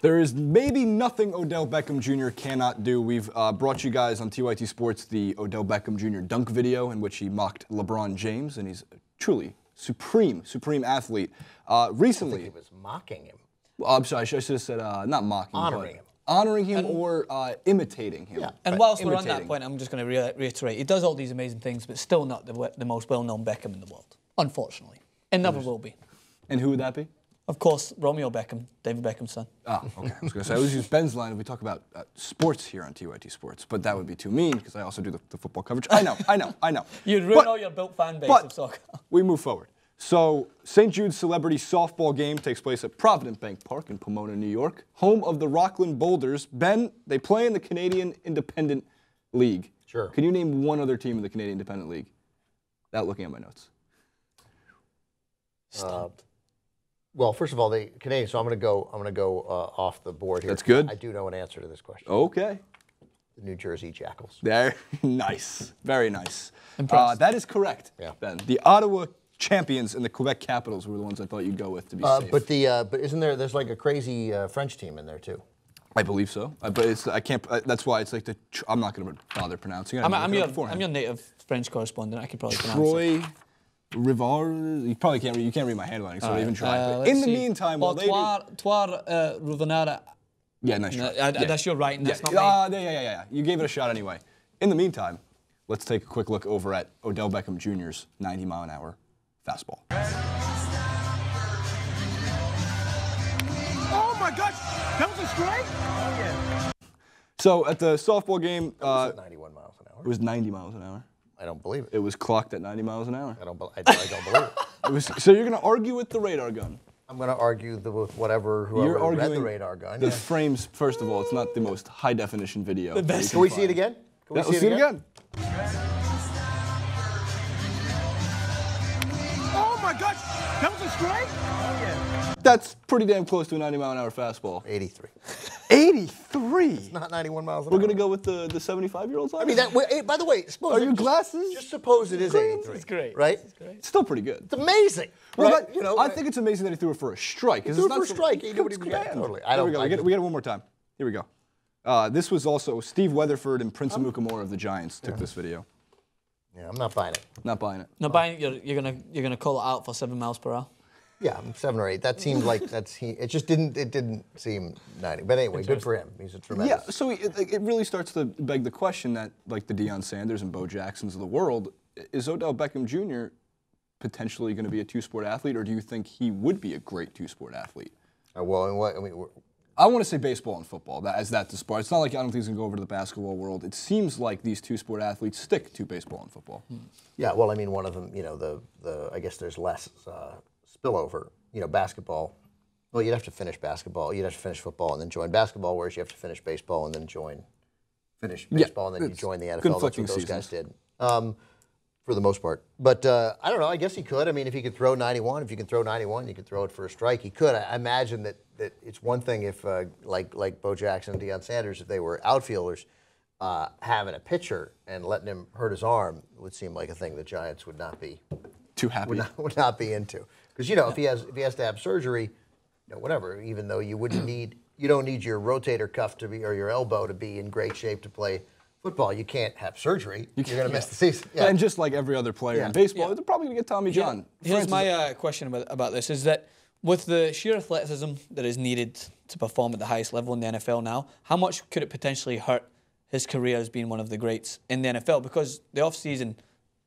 There is maybe nothing Odell Beckham Jr. cannot do. We've brought you guys on TYT Sports the Odell Beckham Jr. dunk video in which he mocked LeBron James, and he's truly supreme athlete. Recently, I think he was mocking him. Well, I'm sorry, I should have said not mocking, honoring him. Honoring him or imitating him. Yeah. And whilst we're on that point, I'm just going to reiterate, he does all these amazing things, but still not the most well-known Beckham in the world, unfortunately. And never will be. And who would that be? Of course, Romeo Beckham, David Beckham's son. Oh, okay. I was going to say, I always use Ben's line if we talk about sports here on TYT Sports, but that would be too mean because I also do the football coverage. I know. You'd ruin all your built fan base of soccer. We move forward. So, St. Jude's celebrity softball game takes place at Provident Bank Park in Pomona, New York, home of the Rockland Boulders. Ben, they play in the Canadian Independent League. Sure. Can you name one other team in the Canadian Independent League? Without looking at my notes. Well, first of all, the Canadians. So I'm going to go off the board here. That's good. I do know an answer to this question. Okay. The New Jersey Jackals. There, nice, very nice. Impressed. That is correct, Yeah. Ben. The Ottawa Champions and the Quebec Capitals were the ones I thought you'd go with to be safe. But isn't there's like a crazy French team in there too? I believe so, but I can't. That's why it's like I'm not going to bother pronouncing it. I'm your native French correspondent. I could probably pronounce it. Troy Rivard. You probably can't read. You can't read my handwriting, so don't even try. But in the meantime, while they do, Ruvenara. yeah, nice try. That's your writing. That's not me. Yeah. You gave it a shot anyway. In the meantime, let's take a quick look over at Odell Beckham Jr.'s 90-mile-an-hour fastball. Oh my gosh, that was a strike? Oh yeah. So at the softball game, It was 91 miles an hour. it was 90 miles an hour. I don't believe it. It was clocked at 90 miles an hour. I don't believe it. It was, so you're going to argue with the radar gun? I'm going to argue with whoever read the radar gun. The frames, first of all, it's not the most high-definition video. The best. Can we see it again? Can we Let's see it again. Oh my gosh, that was a strike? Oh yeah. That's pretty damn close to a 90-mile-an-hour fastball. 83. 83? Not 91 miles an hour. We're going to go with the 75-year-olds? I mean, by the way, suppose Are your glasses? Just suppose it is 83. It's great. Right? It's still pretty good. It's amazing. Well, Right? You know, I think it's amazing that he threw it for a strike. He threw it for a strike. He knew what he was getting. Totally. Here we go. We get it one more time. Here we go. This was also Steve Weatherford and Prince Amukamara of the Giants took this video. Yeah, I'm not buying it. Not buying it. No, buying it, you're gonna call it out for 7 miles per hour. Yeah, I'm 7 or 8. That seemed like it just didn't seem 90. But anyway, good for him. He's a tremendous. Yeah, so it really starts to beg the question that, like the Deion Sanders and Bo Jacksons of the world, is Odell Beckham Jr. potentially going to be a two-sport athlete, or do you think he would be a great two-sport athlete? I I want to say baseball and football, that's the sport. It's not like I don't think he's going to go over to the basketball world. It seems like these two-sport athletes stick to baseball and football. Yeah, well, I mean, one of them, you know, I guess there's less spillover. You know, basketball. Well, you'd have to finish basketball. You'd have to finish football and then join basketball, whereas you have to finish baseball and then finish baseball and then you join the NFL. That's what those guys did, for the most part. But I don't know. I guess he could. I mean, if he could throw 91, if you can throw 91, you could throw it for a strike. He could. I imagine that it's one thing if, like Bo Jackson and Deion Sanders, if they were outfielders, having a pitcher and letting him hurt his arm would seem like a thing the Giants would not be Too happy. would not be into. Because, you know, if he has to have surgery, you know, whatever, even though you don't need your rotator cuff to be, or your elbow to be in great shape to play football. You can't have surgery. You're going to miss the season. Yeah. And just like every other player in baseball, they're probably going to get Tommy John. Here's my question about this, is that with the sheer athleticism that is needed to perform at the highest level in the NFL now, how much could it potentially hurt his career as being one of the greats in the NFL? Because the offseason,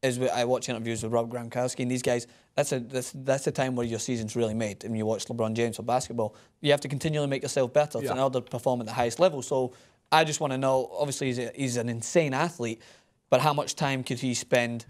as I watch interviews with Rob Gronkowski and these guys, that's a time where your season's really made. And you watch LeBron James for basketball, you have to continually make yourself better in order to perform at the highest level. So I just want to know, obviously he's an insane athlete, but how much time could he spend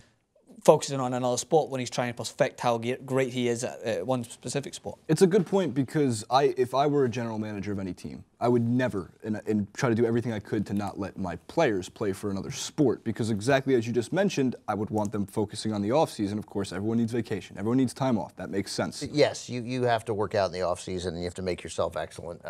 focusing on another sport when he's trying to perfect how great he is at one specific sport? It's a good point because if I were a general manager of any team, I would never and try to do everything I could to not let my players play for another sport because exactly as you just mentioned, I would want them focusing on the offseason. Of course, everyone needs vacation. Everyone needs time off. That makes sense. Yes, you have to work out in the offseason and you have to make yourself excellent.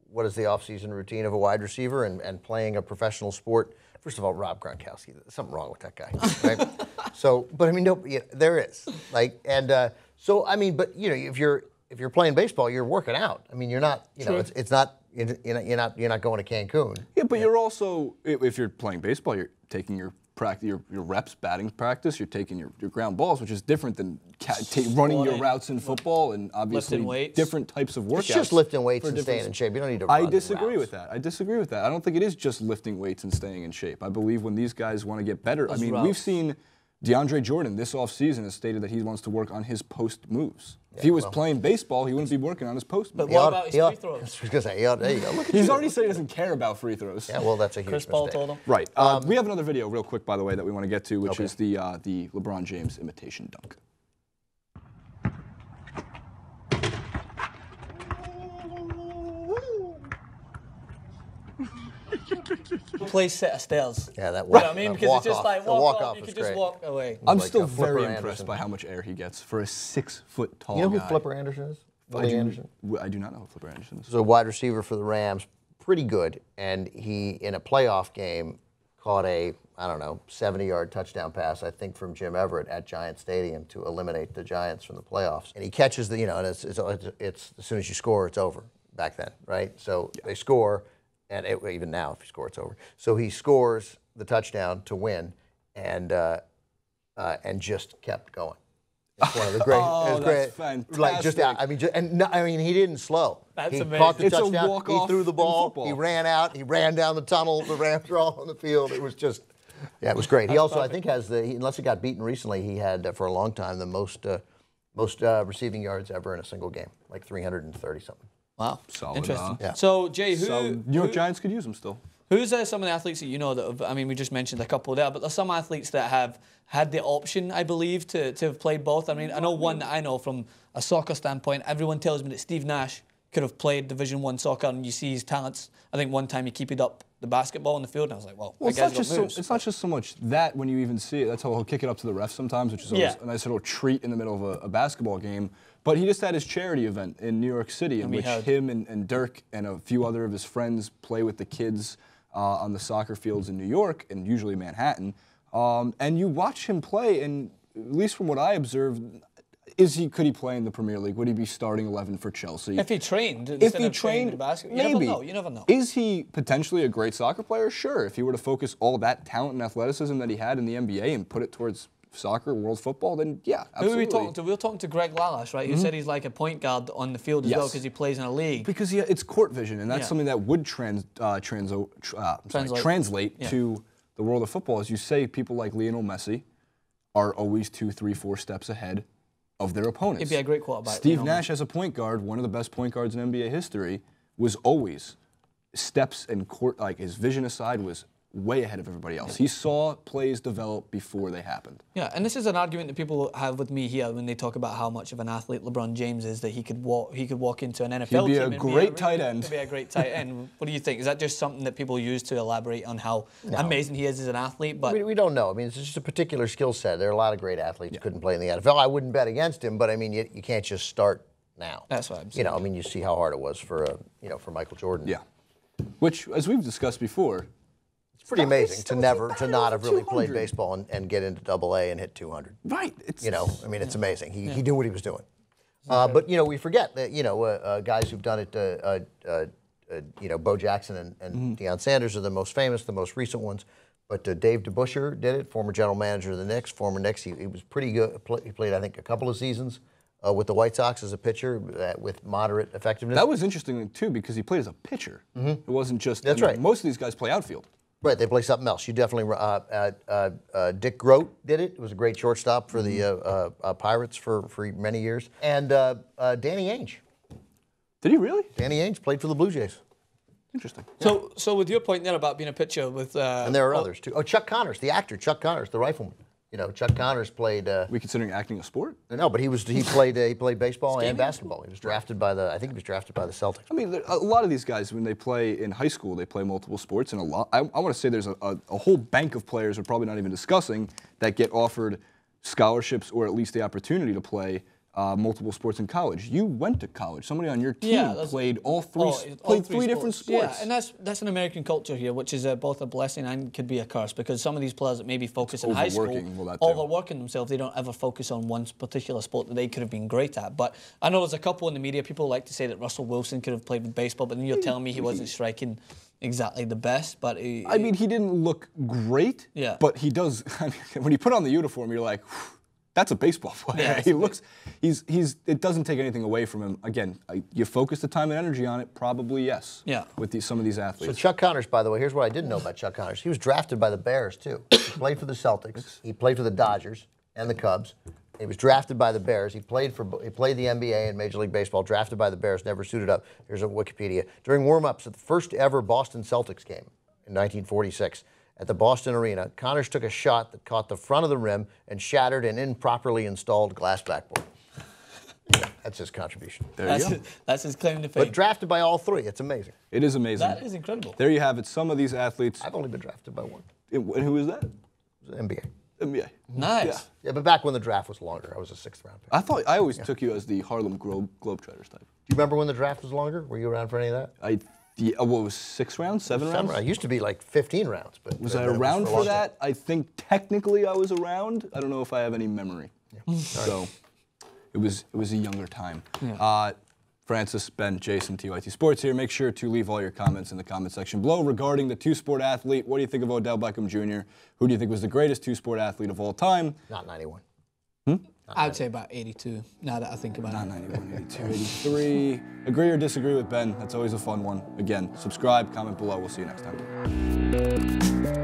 What is the offseason routine of a wide receiver and playing a professional sport? First of all, Rob Gronkowski, there's something wrong with that guy, right? So, but I mean, no, there is. Like, and so I mean, but you know, if if you're playing baseball, you're working out. I mean, you're not, you know, it's not, you're not going to Cancun. Yeah, but you're also, if you're playing baseball, you're taking your practice, your reps, batting practice. You're taking your ground balls, which is different than running your routes in football and obviously different types of workouts. It's just lifting weights and staying in shape. You don't need to run I disagree with that. I disagree with that. I don't think it is just lifting weights and staying in shape. I believe when these guys want to get better, I mean, we've seen DeAndre Jordan this offseason has stated that he wants to work on his post moves. If he was playing baseball, he wouldn't be working on his post moves. But what about his free throws? I was going to say, there you go. Look at He's already said he doesn't care about free throws. Yeah, well, that's a huge Chris Paul mistake. told him. Right. We have another video real quick, by the way, that we want to get to, which is the LeBron James imitation dunk. Play set of stairs. Yeah, that You know what I mean? Because walk it's just off. like The walk off, off you is could just great. walk away. I'm like still a Flipper very Anderson. impressed by how much air he gets for a 6-foot-tall You know who guy. Flipper Anderson is? I do, Anderson? I do not know who Flipper Anderson is. He's a wide receiver for the Rams, pretty good. And he, in a playoff game, caught a, I don't know, 70-yard touchdown pass, I think, from Jim Everett at Giant Stadium to eliminate the Giants from the playoffs. And he catches the, you know, and it's as soon as you score, it's over back then, right? So they score, and even now, if you score, it's over. So he scores the touchdown to win, and just kept going. It's one of the great. Oh, it's that's great. fantastic. Like just, I mean, he didn't slow. That's he amazing. caught the It's a touchdown. He walk-off threw the in ball. football. He ran out. He ran down the tunnel. The Rams were all on the field. It was just, yeah, it was great. He also, I think, has unless he got beaten recently, he had for a long time the most receiving yards ever in a single game, like 330 something. Wow. Solid, Interesting. Yeah. So, Jay, New York Giants could use him still. Who's some of the athletes that you know that have, I mean, we just mentioned a couple there, but there's some athletes that have had the option, I believe, to have played both. I mean, I know one that I know from a soccer standpoint. Everyone tells me that Steve Nash could have played Division I soccer, and you see his talents. I think one time he keeped up the basketball on the field, and I was like, well It's that not, guy's just got moves. it's not just so much that when you even see it. That's how he'll kick it up to the ref sometimes, which is always a nice little treat in the middle of a basketball game. But he just had his charity event in New York City, in which him and Dirk and a few other of his friends play with the kids on the soccer fields in New York, and usually Manhattan. And you watch him play, and at least from what I observed, could he play in the Premier League? Would he be starting 11 for Chelsea? If he trained, if he trained, basketball, maybe. You never know. Is he potentially a great soccer player? Sure. If he were to focus all that talent and athleticism that he had in the NBA and put it towards soccer, world football, then yeah, absolutely. Who are we talking to? We were talking to Greg Lalash, right? Who said he's like a point guard on the field as well because he plays in a league. Because it's court vision, and that's something that would translate to the world of football. As you say, people like Lionel Messi are always 2, 3, 4 steps ahead of their opponents. He'd be a great quarterback. Steve Nash, as a point guard, one of the best point guards in NBA history, was always steps and court, like his vision aside, was way ahead of everybody else. He saw plays develop before they happened. Yeah, and this is an argument that people have with me here when they talk about how much of an athlete LeBron James is, that he could walk into an NFL team. He'd be a great tight end. He'd be a great tight end. What do you think? Is that just something that people use to elaborate on how amazing he is as an athlete? But we don't know. I mean, it's just a particular skill set. There are a lot of great athletes who couldn't play in the NFL. I wouldn't bet against him, but I mean, you can't just start now. That's what I'm saying. You know, I mean, you see how hard it was for Michael Jordan. Yeah. Which, as we've discussed before, it's pretty amazing to not have really played baseball and get into AA and hit 200. Right. You know, I mean, it's amazing. He knew what he was doing. But, you know, we forget that, guys who've done it, Bo Jackson and Deion Sanders are the most famous, the most recent ones. But Dave DeBusschere did it, former general manager of the Knicks, former Knicks. He was pretty good. He played, I think, a couple of seasons with the White Sox as a pitcher with moderate effectiveness. that was interesting, too, because he played as a pitcher. It wasn't just... That's right. Most of these guys play outfield. Right, they play something else. You definitely, Dick Groat did it. It was a great shortstop for the Pirates for many years. And Danny Ainge. Did he really? Danny Ainge played for the Blue Jays. Interesting. So with your point there about being a pitcher with... And there are others, too. Oh, Chuck Connors, the actor, Chuck Connors, the rifleman. You know, Chuck Connors played... we considering acting a sport? No, but he played baseball and basketball. He was drafted by the Celtics. I mean, a lot of these guys, when they play in high school, they play multiple sports, and I want to say there's a whole bank of players we're probably not even discussing that get offered scholarships or at least the opportunity to play multiple sports in college. You went to college. Somebody on your team played all three different sports. Yeah, and that's an American culture here, which is both a blessing and could be a curse, because some of these players that maybe focus in high school, overworking themselves, they don't ever focus on one particular sport that they could have been great at. But I know there's a couple in the media, people like to say that Russell Wilson could have played with baseball, but then you're telling me he wasn't striking exactly the best. But I mean, he didn't look great, but he does. I mean, when you put on the uniform, you're like, that's a baseball player. He looks, it doesn't take anything away from him. Again, you focus the time and energy on it, probably yes. Yeah. With some of these athletes. So Chuck Connors, by the way, here's what I didn't know about Chuck Connors. He was drafted by the Bears, too. He played for the Celtics. He played for the Dodgers and the Cubs. He was drafted by the Bears. He played the NBA in Major League Baseball, drafted by the Bears, never suited up. Here's a Wikipedia. During warm-ups at the first ever Boston Celtics game in 1946, at the Boston Arena, Connors took a shot that caught the front of the rim and shattered an improperly installed glass backboard. Yeah, that's his contribution. There you go. That's his claim to fame. But drafted by all three. It's amazing. It is amazing. That is incredible. There you have it. Some of these athletes. I've only been drafted by one. And who is that? It was NBA. NBA. Nice. Yeah, but back when the draft was longer, I was a 6th round pick. I always took you as the Harlem Globetrotters type. Do you remember when the draft was longer? Were you around for any of that? What was 6 rounds, 7 rounds? I used to be like 15 rounds. But was I around for that? I think technically I was around. I don't know if I have any memory. Yeah. So it was a younger time. Yeah. Francis, Ben, Jason, TYT Sports here. Make sure to leave all your comments in the comment section below regarding the two-sport athlete. What do you think of Odell Beckham Jr.? Who do you think was the greatest two-sport athlete of all time? Not 91. I would say about 82, now that I think about it. Not 91, 82, 83. Agree or disagree with Ben? That's always a fun one. Again, subscribe, comment below. We'll see you next time.